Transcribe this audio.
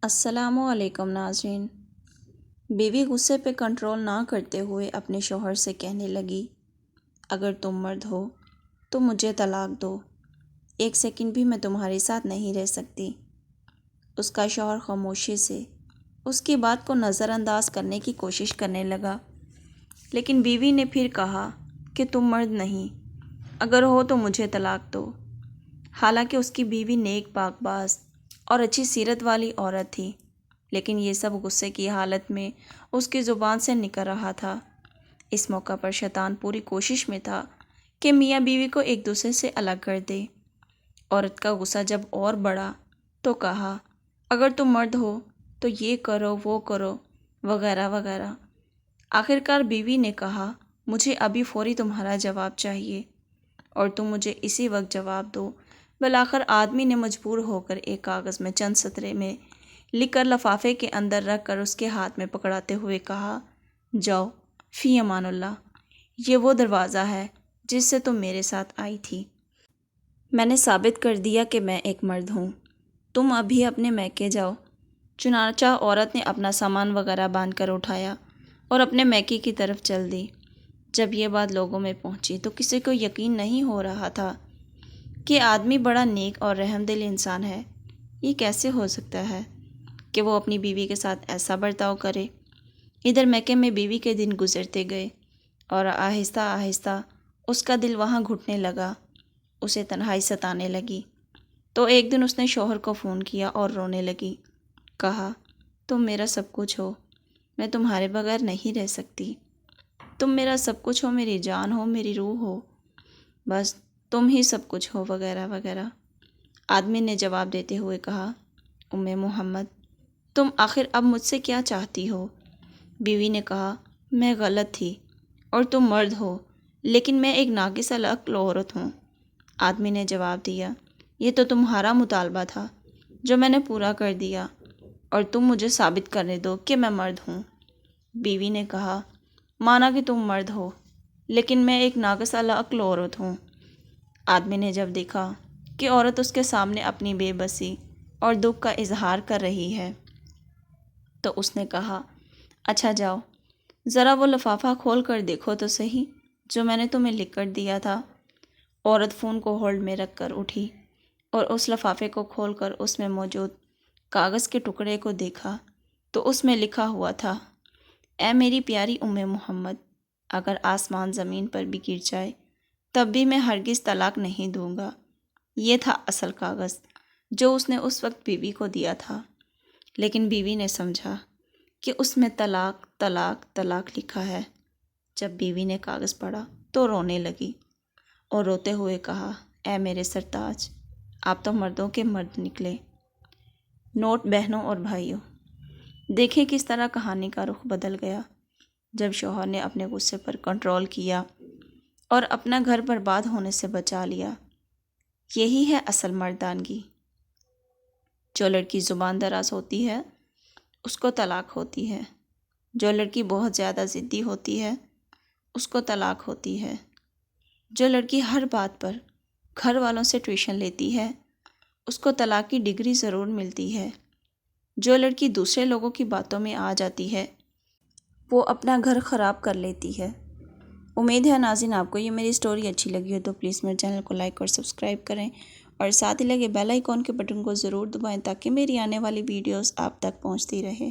السلام علیکم ناظرین۔ بیوی غصے پہ کنٹرول نہ کرتے ہوئے اپنے شوہر سے کہنے لگی، اگر تم مرد ہو تو مجھے طلاق دو، ایک سیکنڈ بھی میں تمہارے ساتھ نہیں رہ سکتی۔ اس کا شوہر خاموشی سے اس کی بات کو نظر انداز کرنے کی کوشش کرنے لگا، لیکن بیوی نے پھر کہا کہ تم مرد نہیں، اگر ہو تو مجھے طلاق دو۔ حالانکہ اس کی بیوی نیک پاک باز اور اچھی سیرت والی عورت تھی، لیکن یہ سب غصے کی حالت میں اس کی زبان سے نکل رہا تھا۔ اس موقع پر شیطان پوری کوشش میں تھا کہ میاں بیوی کو ایک دوسرے سے الگ کر دے۔ عورت کا غصہ جب اور بڑھا تو کہا، اگر تم مرد ہو تو یہ کرو وہ کرو وغیرہ وغیرہ۔ آخرکار بیوی نے کہا، مجھے ابھی فوری تمہارا جواب چاہیے اور تم مجھے اسی وقت جواب دو۔ بالآخر آدمی نے مجبور ہو کر ایک کاغذ میں چند سطرے میں لکھ کر لفافے کے اندر رکھ کر اس کے ہاتھ میں پکڑاتے ہوئے کہا، جاؤ فی امان اللہ، یہ وہ دروازہ ہے جس سے تم میرے ساتھ آئی تھی۔ میں نے ثابت کر دیا کہ میں ایک مرد ہوں، تم ابھی اپنے میکے جاؤ۔ چنانچہ عورت نے اپنا سامان وغیرہ باندھ کر اٹھایا اور اپنے میکے کی طرف چل دی۔ جب یہ بات لوگوں میں پہنچی تو کسی کو یقین نہیں ہو رہا تھا کہ آدمی بڑا نیک اور رحم دل انسان ہے۔ یہ کیسے ہو سکتا ہے کہ وہ اپنی بیوی کے ساتھ ایسا برتاؤ کرے؟ ادھر میکے میں بیوی کے دن گزرتے گئے اور آہستہ آہستہ اس کا دل وہاں گھٹنے لگا، اسے تنہائی ستانے لگی۔ تو ایک دن اس نے شوہر کو فون کیا اور رونے لگی، کہا، تم میرا سب کچھ ہو، میں تمہارے بغیر نہیں رہ سکتی۔ تم میرا سب کچھ ہو، میری جان ہو، میری روح ہو، بس تم ہی سب کچھ ہو وغیرہ وغیرہ۔ آدمی نے جواب دیتے ہوئے کہا، محمد تم آخر اب مجھ سے کیا چاہتی ہو؟ بیوی نے کہا، میں غلط تھی اور تم مرد ہو، لیکن میں ایک ناقص العقل عورت ہوں۔ آدمی نے جواب دیا، یہ تو تمہارا مطالبہ تھا جو میں نے پورا کر دیا، اور تم مجھے ثابت کرنے دو کہ میں مرد ہوں۔ بیوی نے کہا، مانا کہ تم مرد ہو، لیکن میں ایک ناقص العقل عورت ہوں۔ آدمی نے جب دیکھا کہ عورت اس کے سامنے اپنی بے بسی اور دکھ کا اظہار کر رہی ہے تو اس نے کہا، اچھا جاؤ، ذرا وہ لفافہ کھول کر دیکھو تو صحیح جو میں نے تمہیں لکھ کر دیا تھا۔ عورت فون کو ہولڈ میں رکھ کر اٹھی اور اس لفافے کو کھول کر اس میں موجود کاغذ کے ٹکڑے کو دیکھا تو اس میں لکھا ہوا تھا، اے میری پیاری محمد، اگر آسمان زمین پر بھی گر جائے تب بھی میں ہرگز طلاق نہیں دوں گا۔ یہ تھا اصل کاغذ جو اس نے اس وقت بیوی کو دیا تھا، لیکن بیوی نے سمجھا کہ اس میں طلاق طلاق طلاق لکھا ہے۔ جب بیوی نے کاغذ پڑھا تو رونے لگی اور روتے ہوئے کہا، اے میرے سرتاج، آپ تو مردوں کے مرد نکلے۔ نوٹ بہنوں اور بھائیوں، دیکھیں کس طرح کہانی کا رخ بدل گیا جب شوہر نے اپنے غصے پر کنٹرول کیا اور اپنا گھر برباد ہونے سے بچا لیا۔ یہی ہے اصل مردانگی۔ جو لڑکی زبان دراز ہوتی ہے اس کو طلاق ہوتی ہے، جو لڑکی بہت زیادہ ضدی ہوتی ہے اس کو طلاق ہوتی ہے، جو لڑکی ہر بات پر گھر والوں سے ٹیوشن لیتی ہے اس کو طلاق کی ڈگری ضرور ملتی ہے، جو لڑکی دوسرے لوگوں کی باتوں میں آ جاتی ہے وہ اپنا گھر خراب کر لیتی ہے۔ امید ہے ناظرین آپ کو یہ میری سٹوری اچھی لگی ہو تو پلیز میرے چینل کو لائک اور سبسکرائب کریں اور ساتھ ہی لگے بیل آئیکن کے بٹن کو ضرور دبائیں تاکہ میری آنے والی ویڈیوز آپ تک پہنچتی رہے۔